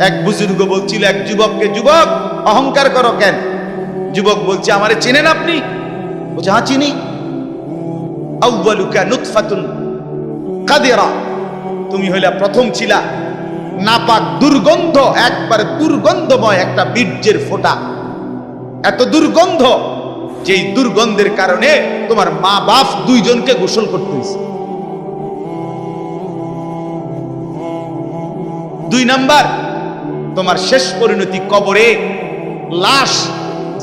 এক বুজুর্গ বলছিল এক যুবককে, যুবক অহংকার করো কেন? যুবক বলছে, আমারে চেনেন আপনি? বলছে, হ্যাঁ চিনি। আউয়ালুকা নুতফাতুন কাদিরা, তুমি হইলা প্রথম ছিলা নাপাক দুর্গন্ধ, একবারে দুর্গন্ধময় একটা বীর্যের ফোঁটা, এত দুর্গন্ধ যেই দুর্গন্ধের কারণে তোমার মা বাপ দুইজনকে গোসল করতে হয়েছে। 2 নাম্বার, তোমার শেষ পরিণতি কবরে, লাশ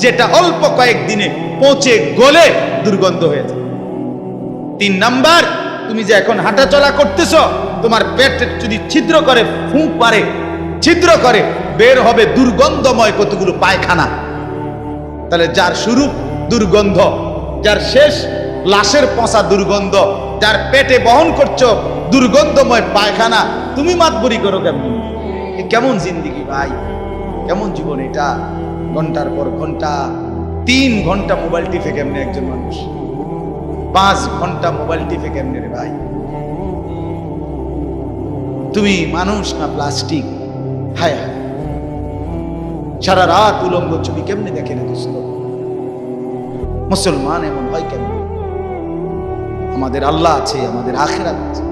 যেটা অল্প কয়েকদিনে পচে গলে দুর্গন্ধ হয়ে যায়। 3 নাম্বার, তুমি যে এখন হাঁটাচলা করতেছ, তোমার পেট যদি ছিদ্র করে, ফুঁক মারে, ছিদ্র করে, বের হবে দুর্গন্ধময় কতগুলো পায়খানা। তাহলে যার শুরু দুর্গন্ধ, যার শেষ লাশের পচা দুর্গন্ধ, যার পেটে বহন করছো দুর্গন্ধময় পায়খানা, তুমি মাতবরি করো কেমন? কেমন জিন্দিগি ভাই, কেমন জীবন এটা? ঘন্টার পর ঘন্টা, 3 ঘন্টা মোবাইল টিপে কেমনে একজন মানুষ? 5 ঘন্টা মোবাইল টিপে কেমনে রে ভাই? তুমি মানুষ না প্লাস্টিক? হায় হায়, সারা রাত উলঙ্গ ছবি কেমনে দেখে রে দোস্ত? মুসলমান এমন হয় কেন? আমাদের আল্লাহ আছে, আমাদের আখিরাত আছে।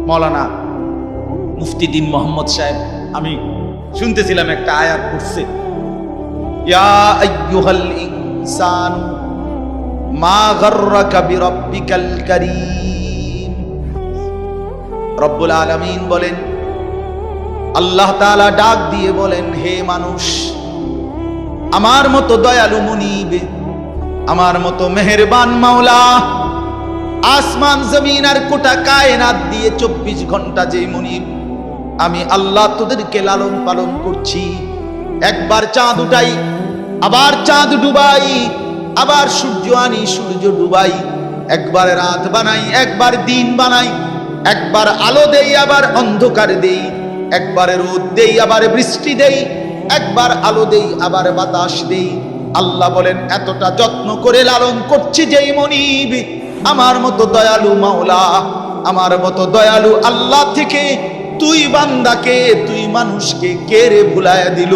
মৌলানা মুফতি দ্বীন মোহাম্মদ সাহেব, আমি শুনতেছিলাম একটা আয়াত পড়ছে, ইয়া আইয়ুহাল ইনসান মা গাররাকা বিরাব্বিকাল কারীম। রব্বুল আলামিন বলেন, আল্লাহ তাআলা ডাক দিয়ে বলেন, হে মানুষ, আমার মতো দয়ালু মুনিব, আমার মতো মেহেরবান মাওলা, আসমান জমিন আর গোটা কায়নাত দিয়ে 24 ঘন্টা যে মুনিব, আমি আল্লাহ তোদেরকে লালন পালন করছি। একবার চাঁদ উঠাই, আবার চাঁদ ডুবাই, আবার সূর্য আনি, সূর্য ডুবাই, একবার রাত বানাই, একবার দিন বানাই, একবার আলো দেই, আবার অন্ধকার দেই, একবার রোদ দেই, আবার বৃষ্টি দেই, একবার আলো দেই, আবার বাতাস দেই। আল্লাহ বলেন, এতটা যত্ন করে লালন করছি যেই মনিব, আমার মতো দয়ালু মাওলা, আমার মতো দয়ালু আল্লাহ থেকে তুই বান্দাকে, তুই মানুষকে কে রে ভুলায়া দিল?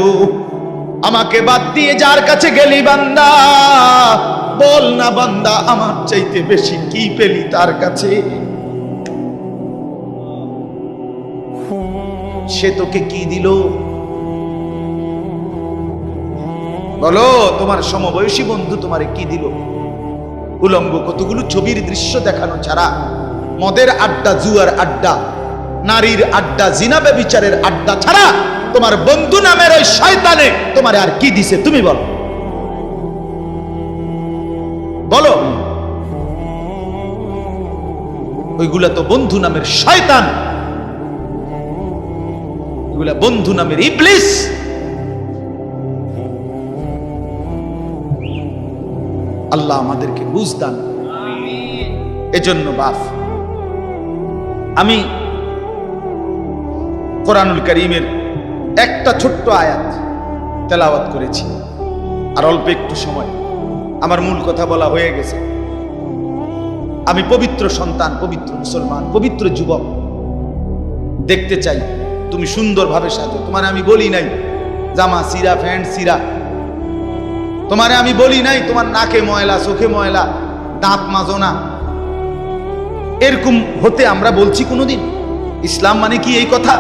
আমাকে বাদ দিয়ে যার কাছে গেলি বান্দা, বল না বান্দা, আমার চাইতে বেশি কি পেলি তার কাছে? সে তোকে কি দিল? বলো, তোমার সমবয়সী বন্ধু তোমারে কি দিল? উলঙ্গ কতগুলো ছবির দৃশ্য দেখানো ছাড়া, মদের আড্ডা, জুয়ার আড্ডা, নারীর আড্ডা, জিনা ব্যভিচারের আড্ডা ছাড়া তোমার বন্ধু নামের ওই শয়তানে তোমারে আর কি দিছে? তুমি বলো, বলো। ওইগুলা তো বন্ধু নামের শয়তান, ওইগুলা বন্ধু নামের ইবলিস। আল্লাহ আমাদেরকে বুঝ দান। এজন্য বাপ, আমি কোরআনুল কারীমের একটা ছোট্ট আয়াত তেলাওয়াত করেছি, আর অল্প একটু সময়, আমার মূল কথা বলা হয়ে গেছে। আমি পবিত্র সন্তান, পবিত্র মুসলমান, পবিত্র যুবক দেখতে চাই তুমি সুন্দরভাবে সাজো। তোমার আমি বলি নাই জামা সিরা, প্যান্ট সিরা, তোমারে আমি বলি নাই তোমার নাকে ময়লা, চোখে ময়লা, দাঁত মাজো না, এরকম হতে আমরা বলছি কোনোদিন? ইসলাম মানে কি এই কথা?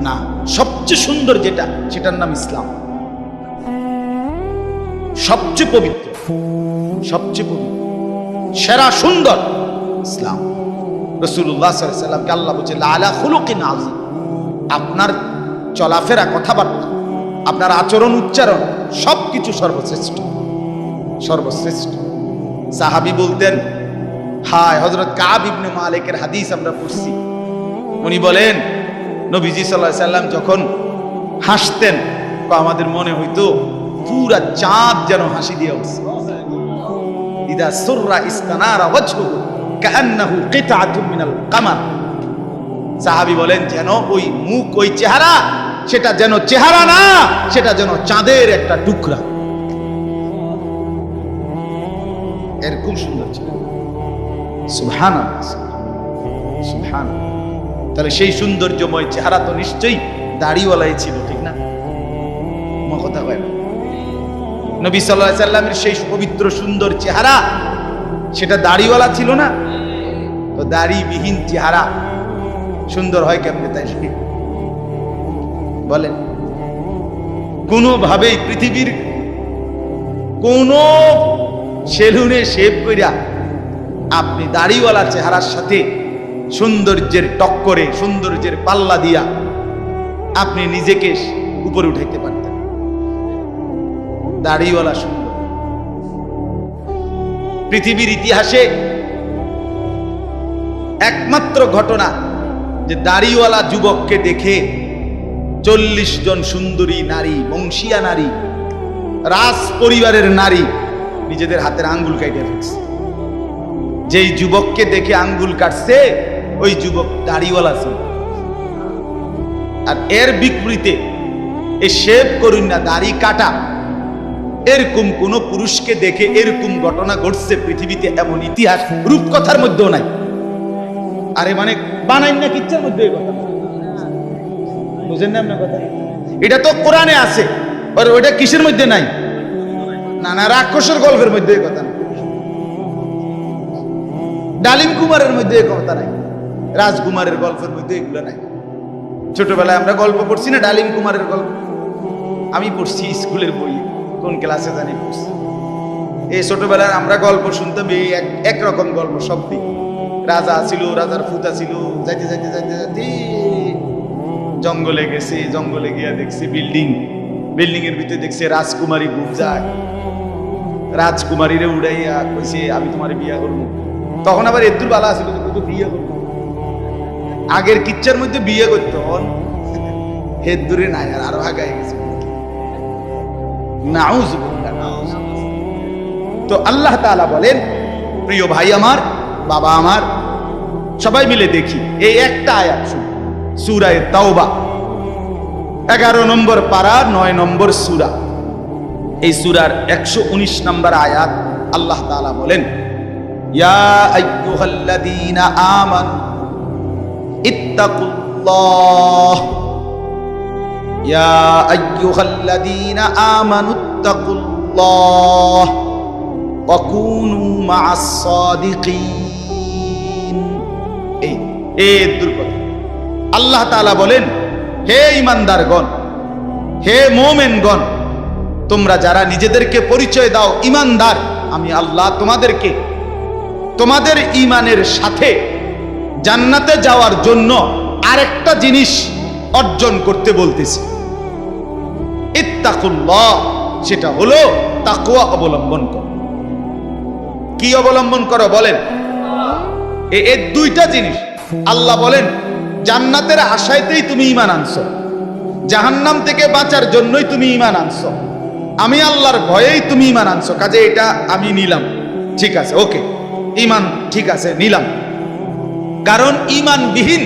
না, সবচেয়ে সুন্দর যেটা, সেটার নাম ইসলাম। সবচেয়ে পবিত্র, সবচেয়ে পবিত্র, সেরা সুন্দর ইসলাম। রাসূলুল্লাহ সাল্লাল্লাহু আলাইহি ওয়াসাল্লামকে আল্লাহ বলছে, লাআলা খুলুকিন আযীম। আপনার চলাফেরা, কথাবার্তা, আপনার আচরণ, উচ্চারণ, সবকিছু সর্বশ্রেষ্ঠ, সর্বশ্রেষ্ঠ। সাহাবী বলতেন, হায়, হযরত কাব ইবনে মালিকের হাদিস আমরা পড়ছি, উনি বলেন, নবীজি সাল্লাল্লাহু আলাইহি ওয়াসাল্লাম যখন হাসতেন, আমাদের মনে হইতো পুরা চাঁদ যেন হাসি দিয়ে উঠছে। ইদা সুররা ইস্তানারা ওয়াজহুহু কাআন্নাহু কিতআতুম মিনাল কামার। সাহাবী বলেন, যেন ওই মুখ, ওই চেহারা, সেটা যেন চেহারা না, সেটা যেন চাঁদের একটা টুকরা। এরকম সুন্দর ছিল। সুবহানাল্লাহ, সুবহানাল্লাহ। তাহলে সেই সৌন্দর্যময় চেহারা তো নিশ্চয়ই দাড়িওয়ালাই ছিল, ঠিক না? কথা কয় না? নবী সাল্লাল্লাহু আলাইহি সাল্লামের সেই পবিত্র সুন্দর চেহারা, সেটা দাড়িওয়ালা ছিল না? তো দাড়িবিহীন চেহারা সুন্দর হয় কেমনে তাই বলেন? কোনোভাবেই পৃথিবীর কোন সেলুনে শেভ কইরা আপনি দাড়িওয়ালা চেহারার সাথে সৌন্দর্যের টক্করে, সৌন্দর্যের পাল্লা দিয়া আপনি নিজেকে উপরে উঠাইতে পারতেন। দাড়িওয়ালা সুন্দর। পৃথিবীর ইতিহাসে একমাত্র ঘটনা যে দাড়িওয়ালা যুবককে দেখে 40 জন সুন্দরী নারী, বংশীয়া নারী, রাজ পরিবারের নারী নিজেদের হাতের আঙ্গুল কাটে ফেলছে। যেই যুবককে দেখে আঙ্গুল কাটছে ওই যুবক দাড়িওয়ালা ছিল। আর এর বিপরীতে এই শেভ করুন না, দাড়ি কাটা, এরকম কোন পুরুষকে দেখে এরকম ঘটনা ঘটছে পৃথিবীতে এমন ইতিহাস রূপকথার মধ্যেও নাই। আরে মানে বানাই না কিচ্ছার মধ্যে এই কথা, বুঝেন না আপনার কথা? এটা তো কোরআনে আছে, আর ওইটা কিসের মধ্যে নাই? না না, রাক্ষসের গল্পের মধ্যে এই কথা নাই, ডালিম কুমারের মধ্যে এই কথা নাই, রাজকুমারের গল্পের মধ্যে এগুলো নাই। ছোটবেলায় আমরা গল্প পড়ছি না, ডালিম কুমারের গল্প আমি পড়ছি স্কুলের বই, কোন ক্লাসে জানি পড়ছি। এই ছোটবেলায় আমরা গল্প শুনতাম, এই একরকম গল্প সব দিক। রাজা ছিল, রাজার ফুতা ছিল, যাইতে যাইতে যাইতে যাইতে জঙ্গলে গেছে, জঙ্গলে গিয়া দেখছে বিল্ডিং, বিল্ডিং এর ভিতরে দেখছে রাজকুমারী ঘুম যায়, রাজকুমারীরে উড়াইয়া কইছে আমি তোমার বিয়া করবো। তখন আবার এদুর বালা ছিল তো বিয়ে করবো, আগের কিচ্ছার মধ্যে বিয়ে করতো, হেদ দূরে নাই, আর আরো আগায় গেছে। তো আল্লাহ তাআলা বলেন, প্রিয় ভাই আমার, বাবা আমার, সবাই মিলে দেখি এই একটা আয়াত শুনুন, সূরা তাওবা 11 নম্বর পারা 9 নম্বর সূরা। এই সূরার 119 নম্বর আয়াত আল্লাহ তাআলা বলেন, ইয়া আইয়ুহাল্লাযীনা আমানু ইত্তাকুল্লাহ, ইয়া আইয়ুহাল্লাযীনা আমানু ইত্তাকুল্লাহ ওয়া কুনু মা'আস সাদিকিন। এই দুর্গত আল্লাহ তাআলা বলেন, হে ঈমানদারগণ, হে মুমিনগণ, তোমরা যারা নিজেদেরকে পরিচয় দাও ঈমানদার, আমি আল্লাহ তোমাদেরকে তোমাদের ঈমানের সাথে জান্নাতে যাওয়ার জন্য আরেকটা জিনিস অর্জন করতে বলতেছি, ইত্তাকুল্লাহ, সেটা হলো তাকওয়া অবলম্বন করো। কি অবলম্বন করো বলেন? এই দুইটা জিনিস আল্লাহ বলেন, জান্নাতের আশায়তেই তুমি ঈমান আনছো, জাহান্নাম থেকে বাঁচার জন্যই তুমি ঈমান আনছো, আমি আল্লাহর ভয়েই তুমি ঈমান আনছো, কাজে এটা আমি নিলাম, ঠিক আছে, ওকে, ঈমান ঠিক আছে, নিলাম। কারণ ঈমানবিহীন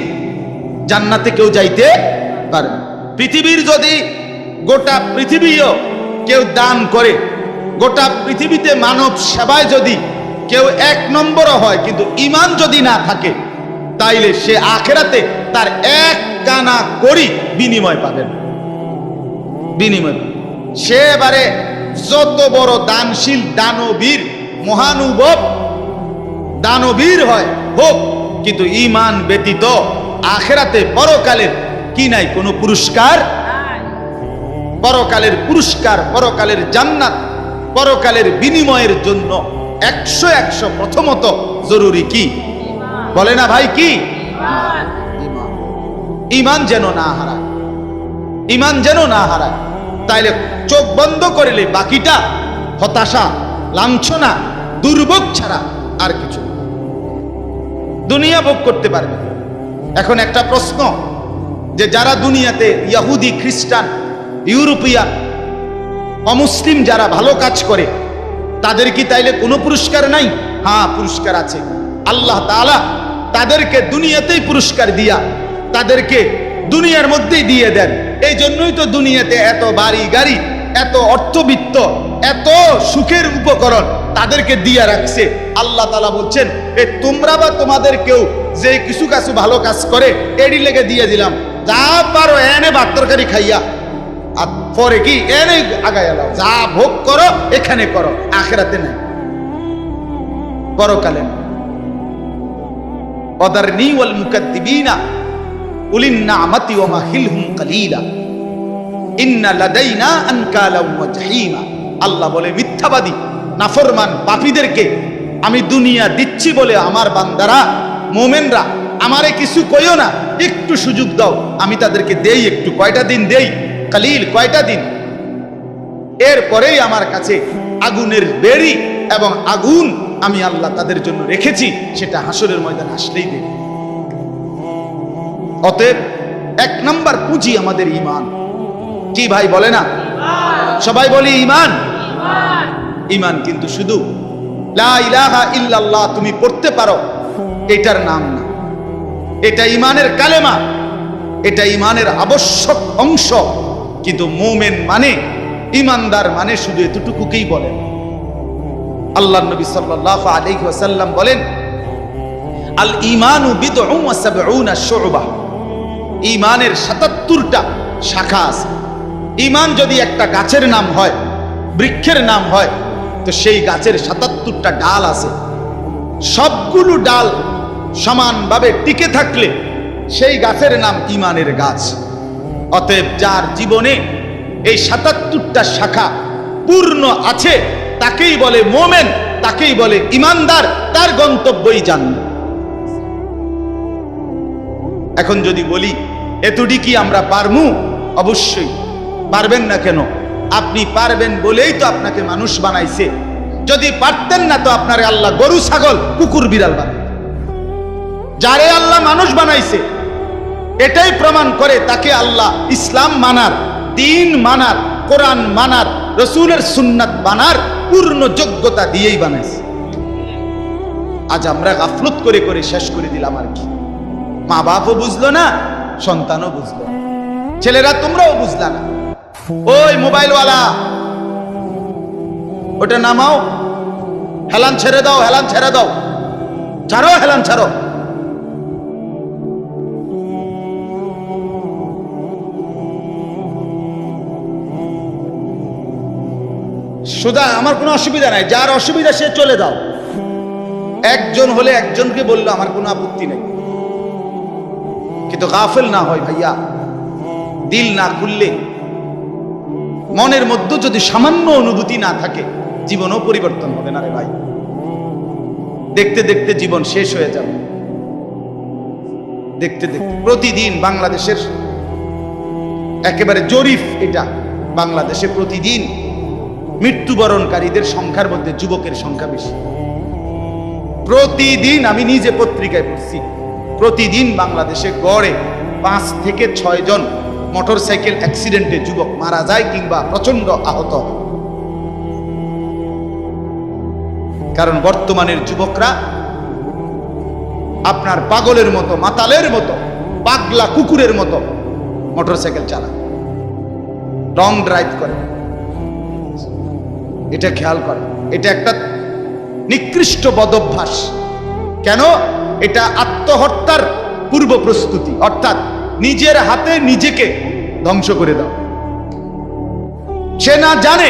জান্নাতে কেউ যাইতে পারে না। পৃথিবীর যদি গোটা পৃথিবীও কেউ দান করে, গোটা পৃথিবীতে মানব সেবায় যদি কেউ 1 নম্বরও হয়, কিন্তু ঈমান যদি না থাকে, তাইলে সে আখিরাতে তার 1 কানা করি বিনিময় পাবেন, বিনিময়। সে এবারে যত বড় দানশীল দানবীর মহানুভব দানবীর হয় হোক, কিন্তু ঈমান ব্যতীত আখিরাতে পরকালের কি নাই? কোনো পুরস্কার। পরকালের পুরস্কার, পরকালের জান্নাত, পরকালের বিনিময়ের জন্য 100 প্রথমত জরুরি কি বলে না ভাই? কি? ঈমান যেন না হারায়, ঈমান যেন না হারায়। তাইলে চোখ বন্ধ করলে বাকিটা হতাশা, লাঞ্ছনা, দুর্ভোগ ছাড়া আর কিছু দুনিয়া ভোগ করতে পারবে। এখন একটা প্রশ্ন, যে যারা দুনিয়াতে ইহুদি, খ্রিস্টান, ইউরোপিয়ান, অমুসলিম যারা ভালো কাজ করে, তাদের কি তাইলে কোনো পুরস্কার নাই? হ্যাঁ, পুরস্কার আছে। আল্লাহ তাআলা তাদেরকে দুনিয়াতেই পুরস্কার দিয়া তাদেরকে দুনিয়ার মধ্যেই দিয়ে দেন। এই জন্যই তো দুনিয়াতে এত বাড়ি গাড়ি, এত অর্থবিত্ত, এত সুখের উপকরণ তাদেরকে দিয়ে রাখছে। আল্লাহ তাআলা বলছেন, তোমরা বা তোমাদের কেউ যে কিছু ভালো কাজ করে এরই লেগে দিয়ে দিলাম, যা পারো এনে ভাত তরকারি খাইয়া আর পরে কি এনে আগায় এলাও, যা ভোগ করো এখানে করো, আখিরাতে নাই, পরকালে না। ওয়াদারনি ওয়াল মুকাদ্দিবিনা উলিন নি'মাতি ওয়া মাহিলহুম কালিলা ইন্না লাদাইনা আনকালাম ওয়া জাহিমা। আল্লাহ বলে মিথ্যাবাদী নাফরমান পাপীদেরকে আমি দুনিয়া দিচ্ছি বলে আমার বান্দারা মুমিনরা আমারে কিছু কইও না, একটু সুযোগ দাও, আমি তাদেরকে দেই একটু, কয়টা দিন দেই, কালিল কয়টা দিন, এরপরেই আমার কাছে আগুনের বেড়ি এবং আগুন আমি আল্লাহ তাদের জন্য রেখেছি, সেটা হাসরের ময়দানে আসলেই দেব। অতএব এক নাম্বার পুঁজি আমাদের ঈমান। কি ভাই বলে না? সবাই বলি ঈমান। ঈমান কিন্তু শুধু লা ইলাহা ইল্লাল্লাহ তুমি পড়তে পারো এটার নাম না, এটা ঈমানের কালেমা, এটা ঈমানের আবশ্যক অংশ। কিন্তু মুমিন মানে, ঈমানদার মানে শুধু এতটুকুকেই বলেন। আল্লাহর নবী সাল্লাল্লাহু আলাইহি ওয়াসাল্লাম বলেন, আল ঈমানু বিদউন ওয়া সাবউনা শু'বা। ঈমানের ৭৭টা শাখা আছে। ঈমান যদি একটা গাছের নাম হয়, বৃক্ষের নাম হয়, তো সেই গাছের ৭৭টা ডাল আছে। সবগুলো ডাল সমানভাবে টিকে থাকলে সেই গাছের নাম ঈমানের গাছ। অতএব যার জীবনে এই ৭৭টা শাখা পূর্ণ আছে তাকেই বলে মুমিন, তাকেই বলে ঈমানদার, তার গন্তব্যই জান্নাত। এখন যদি বলি এতটি কি আমরা পারমু? অবশ্যই পারবেন না কেন? আপনি পারবেন বলেই তো আপনাকে মানুষ বানাইছে। যদি পারতেন না তো আপনারে আল্লাহ গরু ছাগল কুকুর বিড়াল বানাইতেন। যারে আল্লাহ মানুষ বানাইছে এটাই প্রমাণ করে তাকে আল্লাহ ইসলাম মানার, দ্বীন মানার, কোরআন মানার, রাসূলের সুন্নাত মানার পূর্ণ যোগ্যতা দিয়েই বানাইছে। আজ আমরা গাফলত করে করে শেষ করে দিলাম। আর কি, মা বাপও বুঝলো না, সন্তানও বুঝলো না, ছেলেরা তোমরাও বুঝলা না। ওই মোবাইলওয়ালা ওটা নামাও, হেলান ছেড়ে দাও, হেলান ছেড়ে দাও, ছাড়ো, হেলান ছাড়ো। সুদা আমার কোনো অসুবিধা নাই, যার অসুবিধা সে চলে যাও। একজন হলে একজনকে বললো আমার কোনো আপত্তি নেই, কিন্তু গাফেল না হয় ভাইয়া। দিল না খুললে, মনের মধ্যে যদি সামান্য অনুভূতি না থাকে, জীবনও পরিবর্তন হবে না রে ভাই। দেখতে দেখতে জীবন শেষ হয়ে যাবে। দেখতে দেখতে প্রতিদিন বাংলাদেশের একেবারে জরিপ এটা, বাংলাদেশে প্রতিদিন মৃত্যুবরণকারীদের সংখ্যার মধ্যে যুবকের সংখ্যা বেশি। প্রতিদিন আমি নিজে পত্রিকায় পড়ছি, প্রতিদিন বাংলাদেশে গড়ে 5 থেকে 6 জন মোটরসাইকেল অ্যাক্সিডেন্টে যুবক মারা যায় কিংবা প্রচন্ড আহত হয়। কারণ বর্তমানের যুবকরা আপনার পাগলের মতো, মাতালের মতো, পাগলা কুকুরের মতো মোটরসাইকেল চালায়, লং ড্রাইভ করে। এটা খেয়াল করে, এটা একটা নিকৃষ্ট বদভ্যাস। কেন? এটা আত্মহত্যার পূর্ব প্রস্তুতি, অর্থাৎ নিজের হাতে নিজেকে ধ্বংস করে দাও। সে না জানে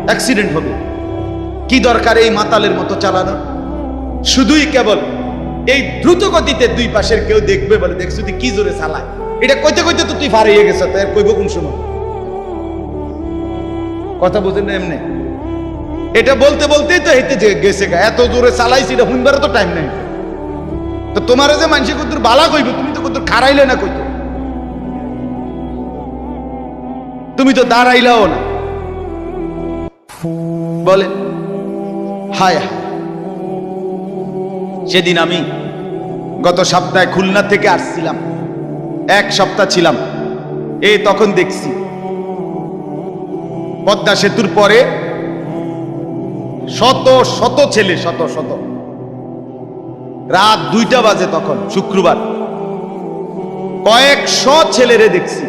অ্যাক্সিডেন্ট হবে, কি দরকার এই মাতালের মতো চালানো? শুধুই কেবল এই দ্রুত গতিতে দুই পাশের কেউ দেখবে বলে, দেখছো তুই কি জোরে চালায়, এটা কইতে কইতে তো তুই ফারিয়ে গেছে, তাই কইব কোন সময়? কথা বুঝেন না? এমনি এটা বলতে বলতেই তো হেঁটে গেছে, এত জোরে চালাইছি, এটা হুনবারও তো টাইম নেই। তো তোমার যে মানুষ কত বালা কইবে, তুমি তো কত খারাইলে না, কইতো তুমি তো দাঁড়াইলাও না। বলে হায় হায়। সেদিন আমি গত সপ্তাহে খুলনা থেকে আসছিলাম, 1 সপ্তাহ ছিলাম। এই তখন দেখছি পদ্মা সেতুর পরে শত শত ছেলে, শত শত, রাত 2টা বাজে তখন শুক্রবার, কয়েকশো ছেলেরে দেখছি,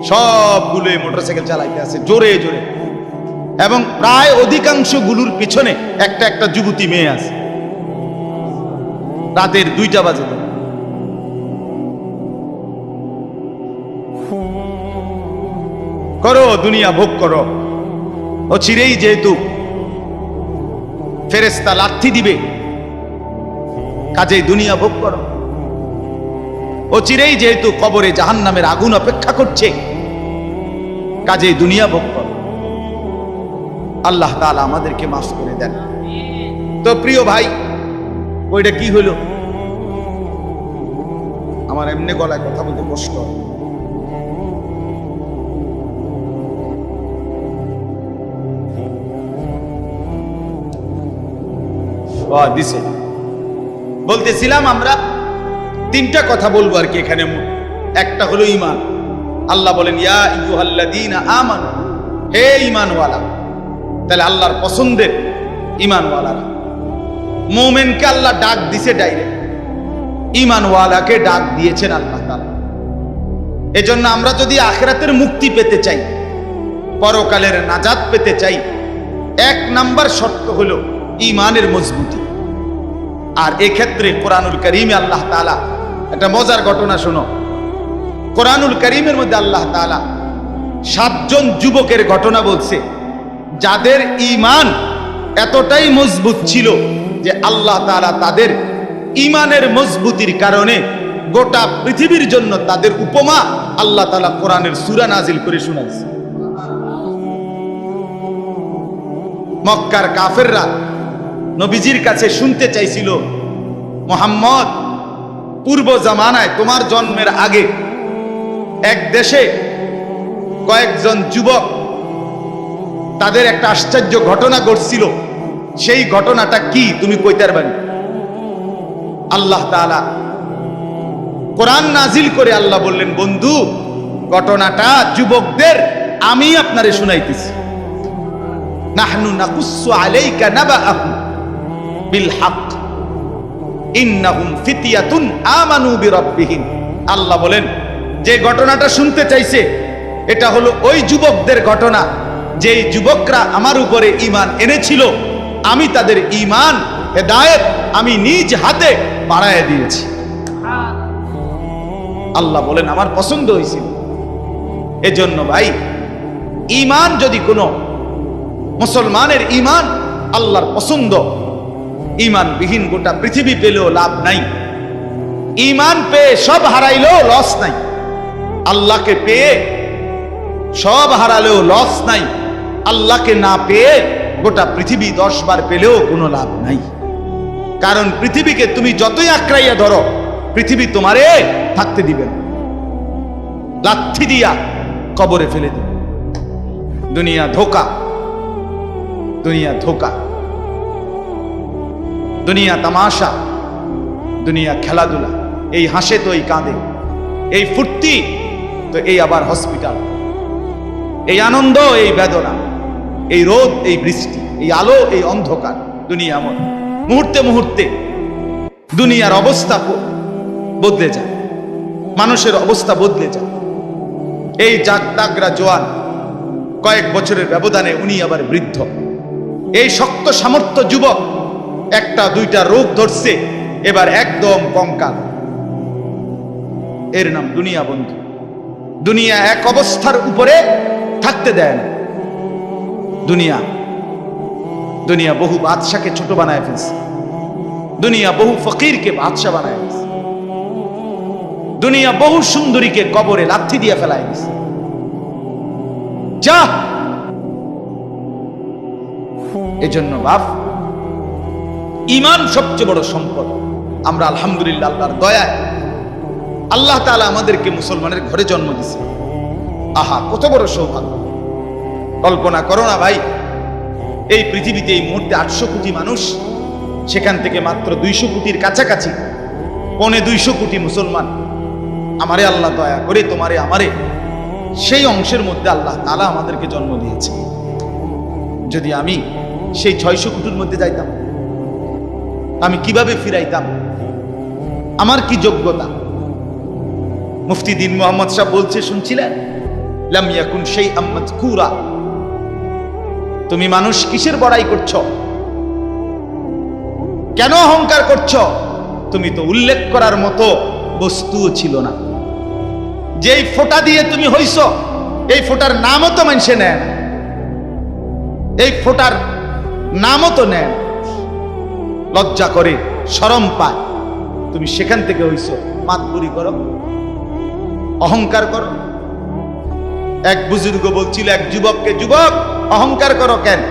সবগুলো মোটরসাইকেল চালাইতে আছে জোরে জোরে, এবং প্রায় অধিকাংশ গুলোর পিছনে একটা একটা যুবতী মেয়ে আছে। রাতের 2টা বাজে। করো, দুনিয়া ভোগ করো। ও চিরেই যেহেতু ফেরেশতা লাথি দিবে, কাজেই দুনিয়া ভোগ করো। ও চিরেই যেহেতু কবরে জাহান্নামের আগুন অপেক্ষা করছে, কাজেই দুনিয়া ভোগ করো। আল্লাহ তাআলা আমাদেরকে মাফ করে দেন। তো প্রিয় ভাই, ওইটা কি হলো? আমার এমনি গলায় কথা বলতে কষ্ট দিছে। বলতেছিলাম আমরা তিনটা কথা বলবো আর কি এখানে। একটা হলো ঈমান। আল্লাহ বলেন ইয়া আইয়ুহাল্লাযীনা আমানু, হে ঈমানওয়ালা। তাহলে আল্লাহর পছন্দের ঈমানওয়ালারা। মুমিনকে আল্লাহ ডাক দিছে ডাইরেক্ট, ঈমানওয়ালাকে ডাক দিয়েছেন আল্লাহ তাআলা। এজন্য আমরা যদি আখিরাতের মুক্তি পেতে চাই, পরকালের নাজাত পেতে চাই, এক নাম্বার শর্ত হলো ঈমানের মজবুতি। আর এক্ষেত্রে কোরআনুল কারীমে আল্লাহ তাআলা একটা মজার ঘটনা শোনো। কোরআনুল কারীমের মধ্যে আল্লাহ তাআলা 7 জন যুবকের ঘটনা বলছে, যাদের ঈমান এতটাই মজবুত ছিল যে আল্লাহ তাআলা তাদের ঈমানের মজবুতির কারণে গোটা পৃথিবীর জন্য তাদের উপমা আল্লাহ তাআলা কোরআনের সূরা নাজিল করে শোনাইছে। মক্কার কাফেররা নবীজির কাছে শুনতে চাইছিল, মুহাম্মদ, পূর্ব জামানায় তোমার জন্মের আগে এক দেশে কয়েকজন যুবক, তাদের একটা আশ্চর্য ঘটনা ঘটছিল, সেই ঘটনাটা কি তুমি কইতে পারবে? আল্লাহ তাআলা কোরআন নাজিল করে আল্লাহ বললেন, বন্ধু, ঘটনাটা যুবকদের আমি আপনারে শুনাইতেছি। নাহনু নাকুসু আলাইকা নাবাআহুম বিল হক ইন্নাহুম ফিতয়াতুন আমানু বিরাব্বিহিম। আল্লাহ বলেন, যে ঘটনাটা শুনতে চাইছে এটা হলো ওই যুবকদের ঘটনা, যেই যুবকরা আমার উপরে ঈমান এনেছিল, আমি তাদের ঈমান হেদায়েত আমি নিজ হাতে বাড়ায় দিয়েছি। আল্লাহ বলেন, আমার পছন্দ হয়েছিল। এজন্য ভাই, ঈমান যদি কোনো মুসলমানের ঈমান আল্লাহর পছন্দ, ঈমানবিহীন গোটা পৃথিবী পেলেও লাভ নাই। ঈমান পেয়ে সব হারাইলেও লস নাই। আল্লাহকে পেয়ে সব হারালেও লস নাই। আল্লাহকে না পেয়ে গোটা পৃথিবী 10 বার পেলেও কোনো লাভ নাই। কারণ পৃথিবীকে তুমি যতই আঁকড়াইয়া ধরো, পৃথিবী তোমারে থাকতে দিবে না, লাথি দিয়া কবরে ফেলে দিবে। দুনিয়া ধোকা, দুনিয়া ধোকা, দুনিয়া তামাশা, দুনিয়া খেলাধুলা। এই হাসে তো এই কাঁদে, এই ফুর্তি তো এই আবার হসপিটাল, এই আনন্দ এই বেদনা, এই রোদ এই বৃষ্টি, এই আলো এই অন্ধকার। দুনিয়া এমন, মুহূর্তে মুহূর্তে দুনিয়ার অবস্থা বদলে যায়, মানুষের অবস্থা বদলে যায়। এই জাগতাগরা জোয়ান, কয়েক বছরের ব্যবধানে উনি আবার বৃদ্ধ। এই শক্ত সামর্থ্য যুবক, একটা দুইটা রোগ ধরছে, এবার একদম কঙ্কাল। এর নাম দুনিয়া বন্ধু। দুনিয়া এক অবস্থার উপরে থাকতে দেয় না। দুনিয়া দুনিয়া বহু বাদশাকে ছোট বানায় ফেলছে। দুনিয়া বহু ফকিরকে বাদশা বানায় ফেলছে। দুনিয়া বহু সুন্দরীকে কবরে লাথি দিয়ে ফেলায় দিছে। যা, এজন্য বাপ, ঈমান সবচেয়ে বড় সম্পদ। আমরা আলহামদুলিল্লাহ আল্লাহর দয়ায় আল্লাহ তাআলা আমাদেরকে মুসলমানের ঘরে জন্ম দিয়েছে। আহা, কত বড় সৌভাগ্য! কল্পনা করো না ভাই, এই পৃথিবীতে এই মুহূর্তে 800 কোটি মানুষ, সেখান থেকে মাত্র 200 কোটির কাছাকাছি, 250 কোটি মুসলমান। আমারে আল্লাহ দয়া করে তোমারে আমারে সেই অংশের মধ্যে আল্লাহ তাআলা আমাদেরকে জন্ম দিয়েছে। যদি আমি সেই 600 কোটির মধ্যে যাইতাম, আমি কিভাবে ফিরাইতাম? আমার কি যোগ্যতা? মুফতি দ্বীন মুহাম্মদ সাহেব বলছে, শুনছিলেন, লাম ইয়াকুন শাইআম মাযকুরা। তুমি মানুষ কিসের বড়াই করছো? কেন অহংকার করছো? তুমি তো উল্লেখ করার মতো বস্তুও ছিল না। যেই ফোঁটা দিয়ে তুমি হইছো, এই ফোটার নামও তো মানুষে নেয় না, এই ফোটার নামও তো নেয় না। লজ্জা করে, শরম পায়। তুমি সেখান থেকে হইছো, মাতবুরি করো, অহংকার করো। এক বুজুর্গ বলছিল এক যুবককে, যুবক অহংকার করো কেন?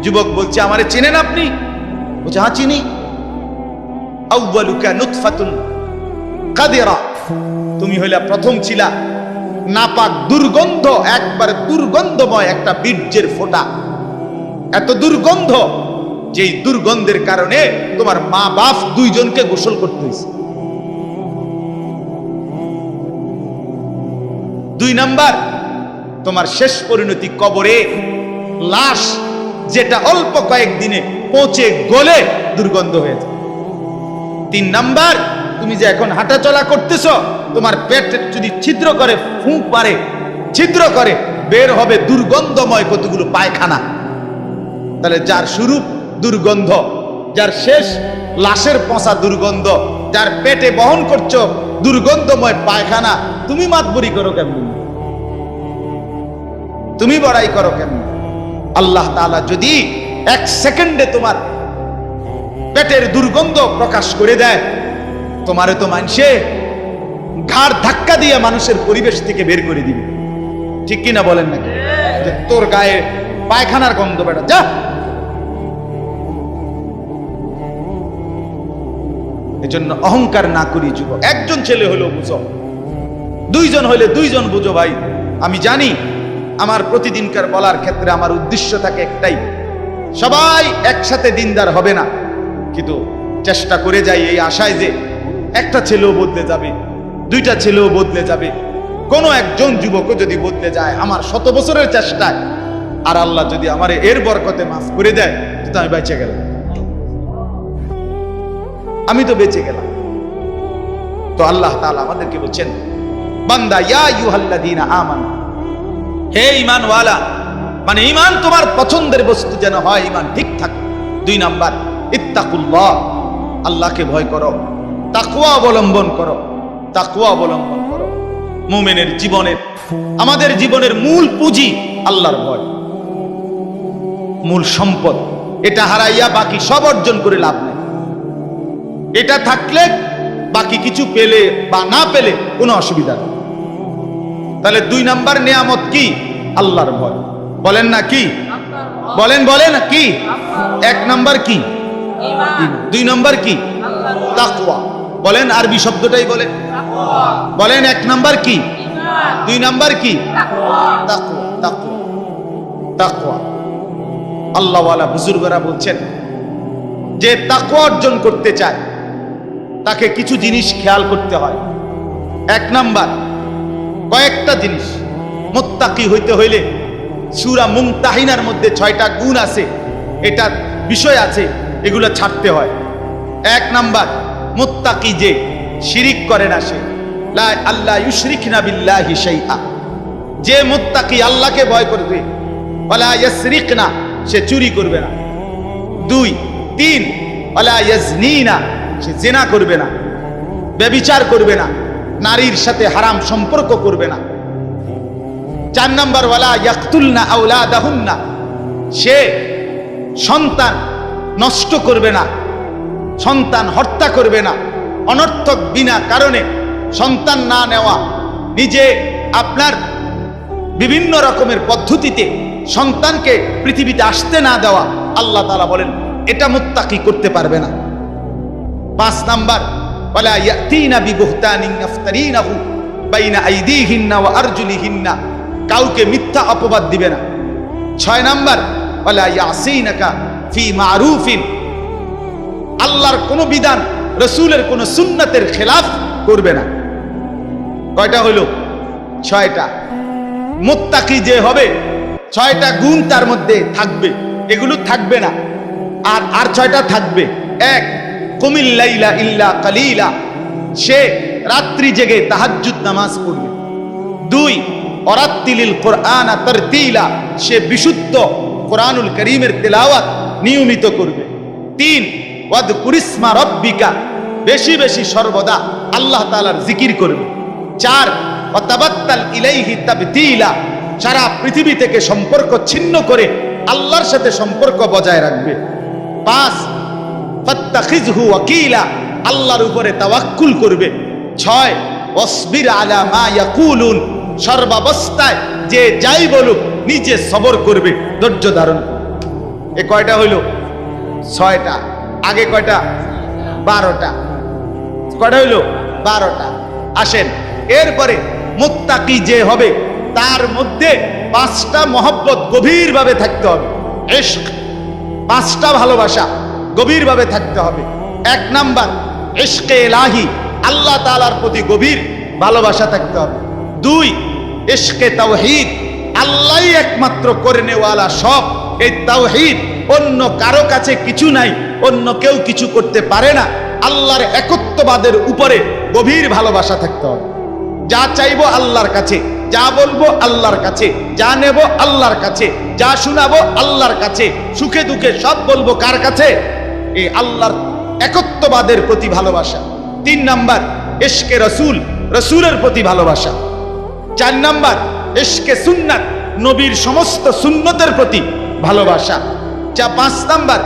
যুবক বলছে, আমারে চিনেন আপনি? বলছে, হ্যাঁ চিনি। আউয়ালুকা নুতফাতুন কাদিরা, তুমি হইলা প্রথম ছিলা নাপাক দুর্গন্ধ, একবারে দুর্গন্ধময় একটা বীর্যের ফোঁটা। এত দুর্গন্ধ, যেই দুর্গন্ধের কারণে তোমার মা বাপ দুইজনকে গোসল করতে হয়েছে। 2 নাম্বার, তোমার শেষ পরিণতি কবরে, লাশ যেটা অল্প কয়েকদিনে পচে গলে দুর্গন্ধ হয়েছে। 3 নাম্বার, তুমি যে এখন হাঁটাচলা করতেছ, তোমার পেট যদি ছিদ্র করে, ফুঁক পারে, ছিদ্র করে, বের হবে দুর্গন্ধময় কতগুলো পায়খানা। তাহলে যার শুরু দুর্গন্ধ, যার শেষ লাশের পচা দুর্গন্ধ, যার পেটে বহন করছো দুর্গন্ধময় পায়খানা, তুমি মাতবরি করো কেমন? তুমি বড়াই করো কেমন? আল্লাহ তাআলা যদি 1 সেকেন্ডে তোমার পেটের দুর্গন্ধ প্রকাশ করে দেয়, তোমারে তো মানুষে ঘাড় ধাক্কা দিয়ে মানুষের পরিবেশ থেকে বের করে দিবে। ঠিক কিনা বলেন নাকি? যে তোর গায়ে পায়খানার গন্ধ, বেটা যা। এজন্য অহংকার না করি যুবক। একজন ছেলে হলেও বুঝো, 2 জন হলে 2 জন বুঝো। ভাই আমি জানি আমার প্রতিদিনকার বলার ক্ষেত্রে আমার উদ্দেশ্য থাকে একটাই, সবাই একসাথে দিনদার হবে না, কিন্তু চেষ্টা করে যাই এই আশায় যে একটা ছেলেও বদলে যাবে, 2টা ছেলেও বদলে যাবে, কোনো একজন যুবকও যদি বদলে যায় আমার 100 বছরের চেষ্টায়, আর আল্লাহ যদি আমার এর বরকতে মাফ করে দেয়, তো আমি বেঁচে গেলাম, আমি তো বেঁচে গেলাম। তো আল্লাহ তাআলা আমাদেরকে বলছেন, বান্দা ইয়া আইয়ুহাল্লাযীনা আমানু, হে ঈমানওয়ালা, মানে ঈমান তোমার পছন্দের বস্তু যেন হয়, ঈমান ঠিক থাকে। 2 নাম্বার, ইত্তাকুল্লাহ, আল্লাহকে ভয় করো, তাকওয়া অবলম্বন করো, তাকওয়া অবলম্বন করো। মুমিনের জীবনের, আমাদের জীবনের মূল পুঁজি আল্লাহর ভয়, মূল সম্পদ। এটা হারাইয়া বাকি সব অর্জন করে লাভ নেই। এটা থাকলে বাকি কিছু পেলে বা না পেলে কোনো অসুবিধা নেই। তাহলে 2 নাম্বার নিয়ামত কি? আল্লাহর ভয়। বলেন না কি? বলেন বলেন কি? 1 নাম্বার কি? ঈমান। 2 নাম্বার কি? তাকওয়া। বলেন আরবি শব্দটাই বলেন, বলেন 1 নাম্বার কি? ঈমান। 2 নাম্বার কি? তাকওয়া। তাকওয়া, তাকওয়া, তাকওয়া। আল্লাহওয়ালা বুজুর্গরা বলছেন, যে তাকওয়া অর্জন করতে চায় তাকে কিছু জিনিস খেয়াল করতে হয়। 1 নাম্বার, কয়েকটা জিনিস। মুত্তাকি হইতে হইলে সূরা মুমতাহিনার মধ্যে 6টা গুণ আছে, এটা বিষয় আছে, এগুলো ছাড়তে হয়। 1 নাম্বার, মুত্তাকি যে শিরিক করে না, সে লা আল্লাহ ইউশরিকনা বিল্লাহি শাইআ, যে মুত্তাকি আল্লাহকে ভয় করবে, ওয়ালা ইয়াসরিকনা, সে চুরি করবে না। 2, 3, ওয়ালা ইয়াজনিনা, সে জিনা করবে না, ব্যভিচার করবে না, নারীর সাথে হারাম সম্পর্ক করবে না। 4 নাম্বার, ওয়ালা ইয়াকতুলনা আওলাদাহুন্না, সে সন্তান নষ্ট করবে না, সন্তান হত্যা করবে না, অনর্থক বিনা কারণে সন্তান না নেওয়া, নিজে আপনার বিভিন্ন রকমের পদ্ধতিতে সন্তানকে পৃথিবীতে আসতে না দেওয়া, আল্লাহ তাআলা বলেন এটা মুত্তাকি করতে পারবে না। 5 নাম্বার, ওয়ালা ইয়াতিনা বিবুহতানিন ইফতারিনাহু বাইনা আইদিহিন্না ওয়া আরজুলিহিন্না, কাউকে মিথ্যা অপবাদ দিবে না। 6 নাম্বার, ওয়ালা ইয়াসিনাকা ফি মারুফিন, আল্লাহর কোন বিধান, রাসূলের কোন সুন্নাতের খেলাফ করবে না। কয়টা হলো? 6টা। মুত্তাকি যে হবে 6টা গুণ তার মধ্যে থাকবে, এগুলো থাকবে না। আর 6টা থাকবে। 1, কুমিল লাইলা ইল্লা কালিলা, সে রাত্রি জেগে তাহাজ্জুদ নামাজ পড়বে। 2, ওয়ারাত্তিলিল কুরআনা তারতিলা, সে বিশুদ্ধ কোরআনুল কারীমের তেলাওয়াত নিয়মিত করবে। 3, ওয়াযকুরিসমা রাব্বিকা, বেশি বেশি সর্বদা আল্লাহ তাআলার জিকির করবে। 4, ওয়াতাবাত্তাল ইলাইহি তাবতিলা, সারা পৃথিবী থেকে সম্পর্ক ছিন্ন করে আল্লাহর সাথে সম্পর্ক বজায় রাখবে। 5 ফাত্তাখিযহু ওয়াকিলা, আল্লাহর উপরে তাওয়াক্কুল করবে। 6 ওয়াসবির আলা মা ইয়াকুলুন, সর্বাবস্থায় যে যাই বলুক নিজে সবর করবে, ধৈর্য ধারণ করবে। এ কয়টা হইল? 6টা। আগে কয়টা? 12টা। কয়টা হইল? 12টা। আসেন, এরপরে মুত্তাকি যে হবে তার মধ্যে 5টা মহব্বত গভীরভাবে থাকতে হবে। ইশক, 5টা ভালোবাসা গভীরভাবে থাকতে হবে। 1 নাম্বার ইশকে ইলাহি, আল্লাহ তাআলার প্রতি গভীর ভালোবাসা থাকতে হবে। 2 ইশকে তাওহীদ, আল্লাহই একমাত্র করে নেওয়ালা সব। এই তাওহীদ, অন্য কারো কাছে কিছু নাই, অন্য কেউ কিছু করতে পারে না। আল্লাহর একত্ববাদের উপরে গভীর ভালোবাসা থাকতে হবে। যা চাইবো আল্লাহর কাছে, যা বলবো আল্লাহর কাছে, যা নেব আল্লাহর কাছে, যা শোনাবো আল্লাহর কাছে, সুখে দুঃখে সব বলবো কার কাছে? এই আল্লাহর একত্ববাদের প্রতি ভালোবাসা। 3 নাম্বার ইশকে রাসূল, রাসূলের প্রতি ভালোবাসা। 4 নাম্বার ইশকে সুন্নাত, নবীর সমস্ত সুন্নতের প্রতি ভালোবাসা। 5 নাম্বার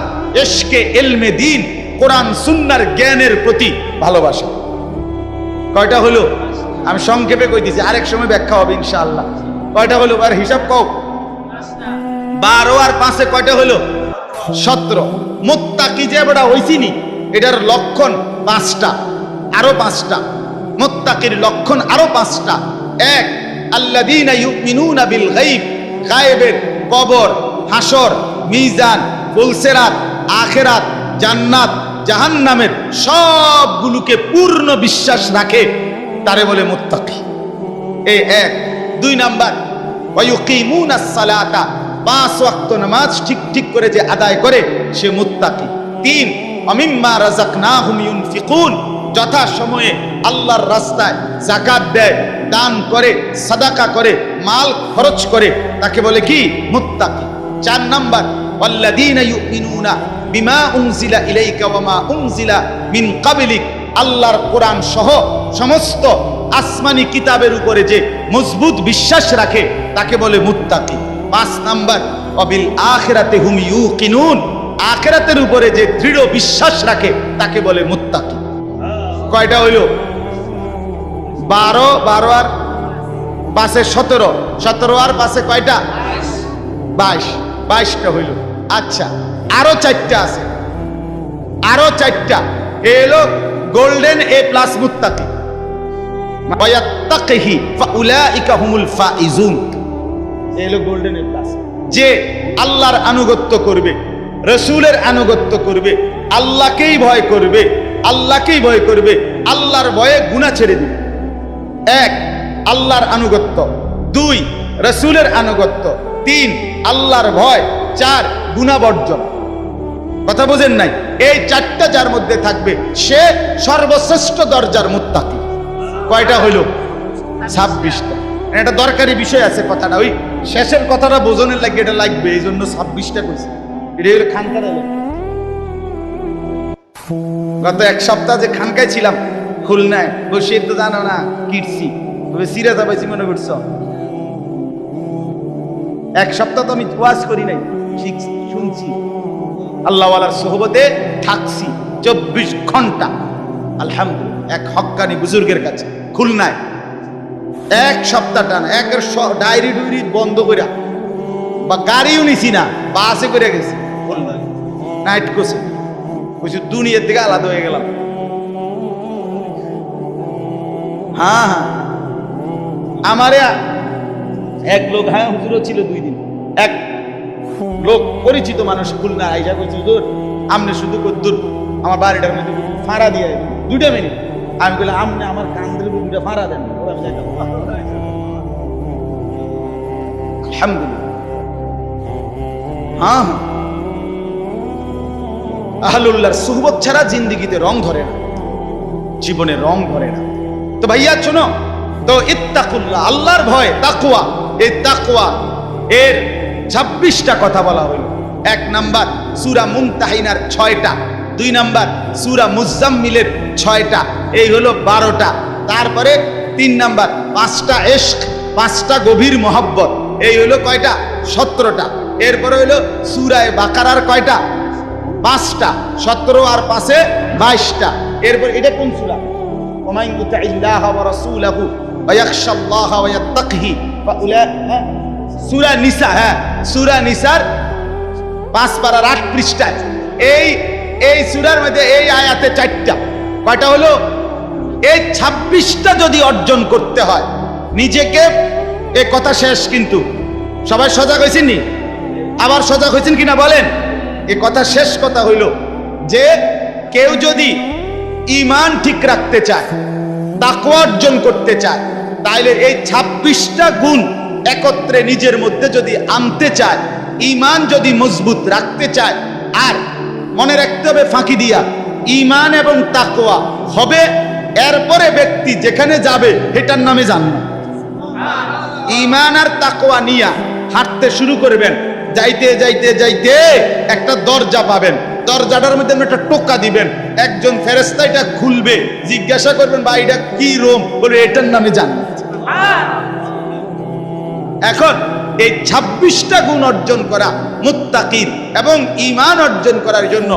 ইশকে ইলমে দ্বীন, কোরআন সুন্নাহর জ্ঞানের প্রতি ভালোবাসা। কয়টা হলো? আমি সংক্ষেপে কই দিছি, আরেক সময় ব্যাখ্যা হবে ইনশাআল্লাহ। কয়টা হলো? আর হিসাব কও। 12 আর 5 কয়টা হলো? 17। মুত্তাকি যে বড় হইছিনি, এটার লক্ষণ 5টা, আরো 5টা। মুত্তাকির লক্ষণ আরো 5টা। 1 আল্লাযীনা ইউমিনুনা বিল গায়ব, গায়েবের, কবর, হাসর, মিজান, ফুলসিরাত, আখিরাত, জান্নাত, জাহান্নামের সবগুলোকে পূর্ণ বিশ্বাস রাখে, তারে বলে মুত্তাকি। এই 1। 2 নাম্বার ওয়ায়ুকিমুনাস সালাতা, 5 ওয়াক্ত নামাজ ঠিক ঠিক করে যে আদায় করে সে মুত্তাকি। 3 ওয়ামিম্মা রাযাকনাহুম ইউনফিকুন, যথা সময়ে আল্লাহর রাস্তায় যাকাত দেয়, দান করে, সাদাকা করে, মাল খরচ করে, তাকে বলে কি? মুত্তাকি। 4 নাম্বার ওয়াল্লাযীনা ইউমিনুনা বিমা উনজিলা ইলাইকা ওয়া মা উনজিলা মিন ক্বাবলিক, আল্লাহর কোরআন সহ সমস্ত আসমানি কিতাবের উপরে যে মজবুত বিশ্বাস রাখে তাকে বলে মুত্তাকি। 5 নাম্বার ওয়াবিল আখিরাতি হুম ইউকিনুন, আখিরাতের উপরে যে দৃঢ় বিশ্বাস রাখে তাকে বলে মুত্তাকি। কয়টা হইল? 12 আর 5 17, 17 আর 5 কয়টা? 22টা হইল। আচ্ছা, আরো 4টা আছে, আরো 4টা। এলো গোল্ডেন এ প্লাস মুত্তাকি। ওয়ায়াত্তাকিহি ফাউলাইকা হুমুল ফাইজুন, এলো গোল্ডেন এ প্লাস। যে আল্লাহর আনুগত্য করবে, রাসূলের আনুগত্য করবে, আল্লাহকেই ভয় করবে, আল্লাহকেই ভয় করবে, আল্লাহর ভয়ে গুনাহ ছেড়ে দিবে। 1 আল্লাহর আনুগত্য, 2 রাসূলের আনুগত্য, 3 আল্লাহর ভয়, 4 গুনাহ বর্জন। কথা বুঝেন নাই? এই 4টা যার মধ্যে থাকবে সে সর্বশ্রেষ্ঠ দরজার মুত্তাকি। কয়টা হইল? 26টা। এটা দরকারি বিষয় আছে কথাটা, ওই শেষের কথাটা বোঝনের লাগে এটা লাগবে, এই জন্য 26টা কইছি। এটা হলো খানকার। গত 1 সপ্তাহ যে খানকায় ছিলাম খুলনায়, বসে তো জানো না কিটছি, তবে সিরাজা পাইছি মনে করছো। 1 সপ্তাহ তো আমি ওয়াজ করি নাই, শুনছি, আল্লাহওয়ালার সোহবতে থাকছি 24 ঘন্টা আলহামদুলিল্লাহ, এক হক্কানি বুজুর্গের কাছে খুলনায়। 1 সপ্তাহ টানা, একের ডায়েরি ডুইরি বন্ধ করে, বা গাড়িও নিছি না, বাসে করে গেছি নাইট কোর্সে। বুঝি দুনিয়ার থেকে আলাদা হয়ে গেলাম। হ্যাঁ, আমারে এক লোক, হ্যাঁ হুজুরও ছিল 2 দিন, এক লোক পরিচিত মানুষ খুলনা আইসা করছে, হুজুর আমনে শুধু কদ্দুর আমার বাড়িটার মধ্যে ফাঁড়া দিয়ে 2টা মিনিট। আমি বললাম আমনে আমার কান্দের 2টা ফাঁড়া দেন। আলহামদুলিল্লাহ। হ্যাঁ, আহলুল্লাহর সুহবত ছাড়া জিন্দেগিতে রং ধরে না, জীবনে রং ধরে না। তো ভাইয়া শোনো, তো ইত্তাকুল্লাহ, আল্লাহর ভয়, তাকওয়া। এই তাকওয়া এর 26টা কথা বলা হলো। 1 নাম্বার সূরা মুমতাহিনার 6টা, 2 নাম্বার সূরা মুজাম্মিলের 6টা, এই হলো 12টা। তারপরে 3 নাম্বার 5টা ইশক, 5টা গভীর মহব্বত, এই হইলো কয়টা? 17টা। এরপরে হইলো সূরা বাকারার কয়টা? 5টা। 17 আর 5-এ 22টা। এরপর এটা কোন সূরা? ওয়া মান ইউতি'ল্লাহ ওয়া রাসূলাহু ওয়া ইয়াখশাল্লাহ ওয়া ইয়াত্তাকিহি ফাউলাইকা। সূরা নিসা, হ্যাঁ সূরা নিসার 5 পারার 8 পৃষ্ঠায় এই সূরার মধ্যে এই আয়াতে 4টা। কয়টা হলো? এই 26টা যদি অর্জন করতে হয় নিজেকে, এ কথা শেষ। কিন্তু সবাই সজাগ হয়েছেন নি? আবার সজাগ হয়েছেন কিনা বলেন? এ কথা শেষ কথা হইল যে কেউ যদি ঈমান ঠিক রাখতে চায়, তাকওয়া অর্জন করতে চায়, তাইলে এই 26টা গুণ একত্রে নিজের মধ্যে যদি আনতে চায়, ঈমান যদি মজবুত রাখতে চায়, আর মনে রাখতে হবে ফাঁকি দিয়া ঈমান এবং তাকওয়া হবে, এরপরে ব্যক্তি যেখানে যাবে এটার নামে জান্নাত। ঈমান আর তাকওয়া নিয়া হাঁটতে শুরু করবেন, যাইতে যাইতে যাইতে একটা দরজা পাবেন, দরজাটার মধ্যে একটা টোকা দিবেন, একজন ফেরেশতা এটা খুলবে, জিজ্ঞাসা করবেন ভাই এটা কি রুম? বলে এটার নামে জান্নাত। এখন এই 26টা গুণ অর্জন করা মুত্তাকির এবং ঈমান অর্জন করার জন্য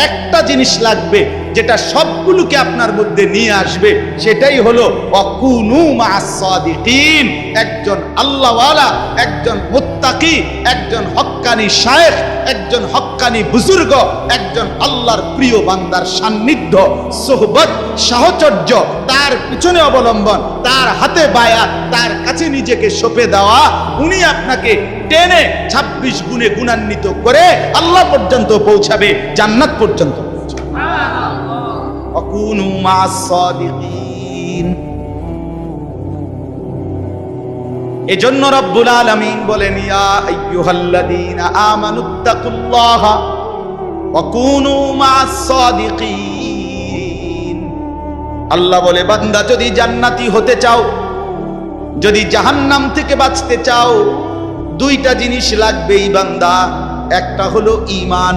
একটা জিনিস লাগবে, যেটা সবগুলোকে আপনার মধ্যে নিয়ে আসবে, সেটাই হলো ওয়াকুনু মা'আস সাদিকিন। একজন আল্লাহওয়ালা, একজন মুত্তাকি, একজন হক্কানি শায়েখ, একজন হক্কানি বুজুর্গ, একজন আল্লাহর প্রিয় বান্দার সান্নিধ্য, সোহবত, সাহচর্য, তার পিছনে অবলম্বন, তার হাতে বায়াত, তার কাছে নিজেকে সঁপে দেওয়া, উনি আপনাকে টেনে 26 গুণে গুণান্বিত করে আল্লাহ পর্যন্ত পৌঁছাবে, জান্নাত পর্যন্ত। ওয়াকুনু মা'আস সাদিকিন। এজন্য রব্বুল আলামিন বলেন ইয়া আইয়ুহাল্লাযীনা আমানুত্তাকুল্লাহা ওয়াকুনু মা'আস সাদিকিন। আল্লাহ বলে বান্দা যদি জান্নাতি হতে চাও, যদি জাহান্নাম থেকে বাঁচতে চাও, 2টা জিনিস লাগবেই বান্দা। একটা হলো ঈমান,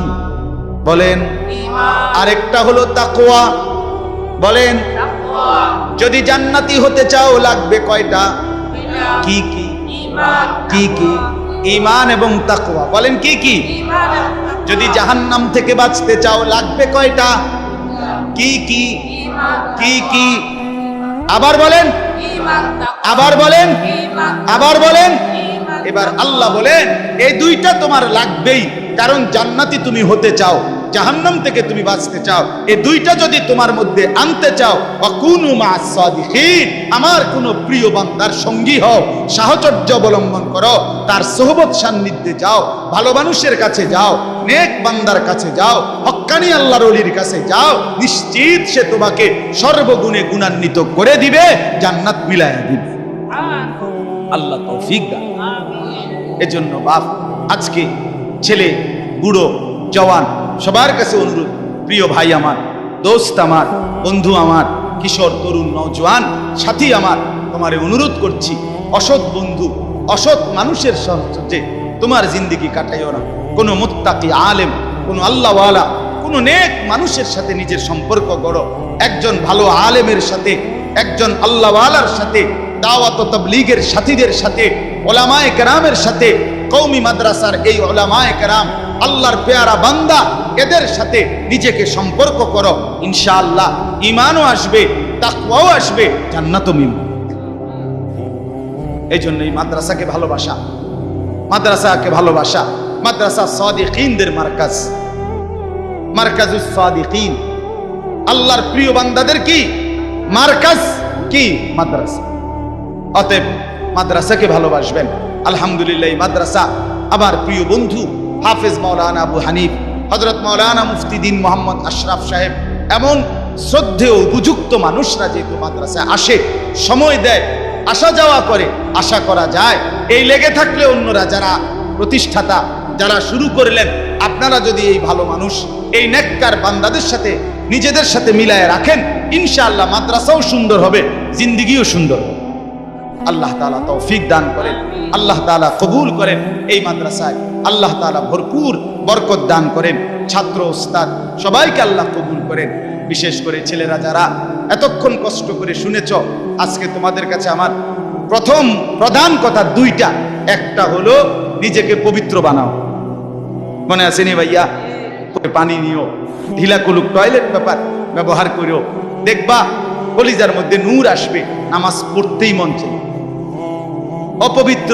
বলেন ঈমান। আরেকটা হলো তাকওয়া, বলেন তাকওয়া। যদি জান্নাতি হতে চাও লাগবে কয়টা? কি কি? ঈমান। কি কি? ঈমান এবং তাকওয়া। বলেন কি কি? ঈমান। যদি জাহান্নাম থেকে বাঁচতে চাও লাগবে কয়টা? কি কি? ঈমান। কি কি? আবার বলেন ঈমান, তাকওয়া। আবার বলেন ঈমান, আবার বলেন ঈমান। এবার আল্লাহ বলেন এই 2টা তোমার লাগবেই, কারণ জান্নাতি তুমি হতে চাও, জাহান্নাম থেকে তুমি বাঁচতে চাও। এই 2টা যদি তোমার মধ্যে আনতে চাও, ওয়াকুনু মা'আস সাদিকিন, আমার কোন প্রিয় বান্দার সঙ্গী হও, সাহচর্য অবলম্বন করো, তার সোহবত সান্নিধ্যে যাও, ভালো মানুষের কাছে যাও, নেক বান্দার কাছে যাও, হক্কানি আল্লাহর ওলির কাছে যাও, নিশ্চিত সে তোমাকে সর্বগুণে গুণান্বিত করে দিবে, জান্নাত মিলায়া দিবে। আল্লাহ তৌফিক দান। এজন্য বাপ, আজকে ছেলে, বুড়ো, জওয়ান সবার কাছে অনুরোধ, প্রিয় ভাই আমার, দোস্ত আমার, বন্ধু আমার, কিশোর, তরুণ, নওজোয়ান সাথী আমার, তোমারে অনুরোধ করছি, অসৎ বন্ধু, অসৎ মানুষের সাথে তোমার জিন্দেগি কাটাইও না। কোনো মুত্তাকি আলেম, কোনো আল্লাহওয়ালা, কোনো নেক মানুষের সাথে নিজের সম্পর্ক গড়ো। একজন ভালো আলেমের সাথে, একজন আল্লাহওয়ালার সাথে, দাওয়াত ও তাবলীগের সাথীদের সাথে, উলামায়ে কেরামের সাথে, কওমি মাদ্রাসার এই উলামায়ে কেরাম, আল্লাহর পেয়ারা বান্দা, এদের সাথে নিজেকে সম্পর্ক করো, ইনশাআল্লাহ ঈমানও আসবে, তাকওয়াও আসবে, জান্নাতও মিলবে। এই জন্য এই মাদ্রাসাকে ভালোবাসা, মাদ্রাসাকে ভালোবাসা। মাদ্রাসা সাদিকিনদের মার্কাজ, মার্কাজুস সাদিকিন, আল্লাহর প্রিয় বান্দাদের কি মার্কাজ, কি মাদ্রাসা। অতএব মাদ্রাসাকে ভালোবাসবেন। আলহামদুলিল্লাহ এই মাদ্রাসা আমার প্রিয় বন্ধু হাফেজ মাওলানা আবু হানিফ, হযরত মাওলানা মুফতি দ্বীন মোহাম্মদ আশরাফ সাহেব, এমন শ্রদ্ধেয় উপযুক্ত মানুষরা যেহেতু মাদ্রাসায় আসে, সময় দেয়, আসা যাওয়া করে, আশা করা যায় এই লেগে থাকলে অন্যরা যারা প্রতিষ্ঠাতা, যারা শুরু করলেন, আপনারা যদি এই ভালো মানুষ, এই নেককার বান্দাদের সাথে নিজেদের সাথে মিলায় রাখেন, ইনশাআল্লাহ মাদ্রাসাও সুন্দর হবে, জিন্দেগিও সুন্দর হবে। আল্লাহ তাআলা তৌফিক দান করেন, আল্লাহ তাআলা কবুল করেন। এই মাদ্রাসায় আল্লাহ তাআলা ভরপুর বরকত দান করেন। ছাত্র, ওস্তাদ সবাইকে আল্লাহ কবুল করেন। বিশেষ করে ছেলেরা যারা এতক্ষণ কষ্ট করে শুনেছ, আজকে তোমাদের কাছে আমার প্রথম প্রধান কথা দুইটা, একটা হলো নিজেকে পবিত্র বানাও। মনে আছে নি ভাইয়া? পানি নিও, ঢিলা কুলুক টয়লেট পেপার ব্যবহার করো, দেখবা কলিজার মধ্যে নূর আসবে, নামাজ পড়তেই মন চাই। অপবিত্র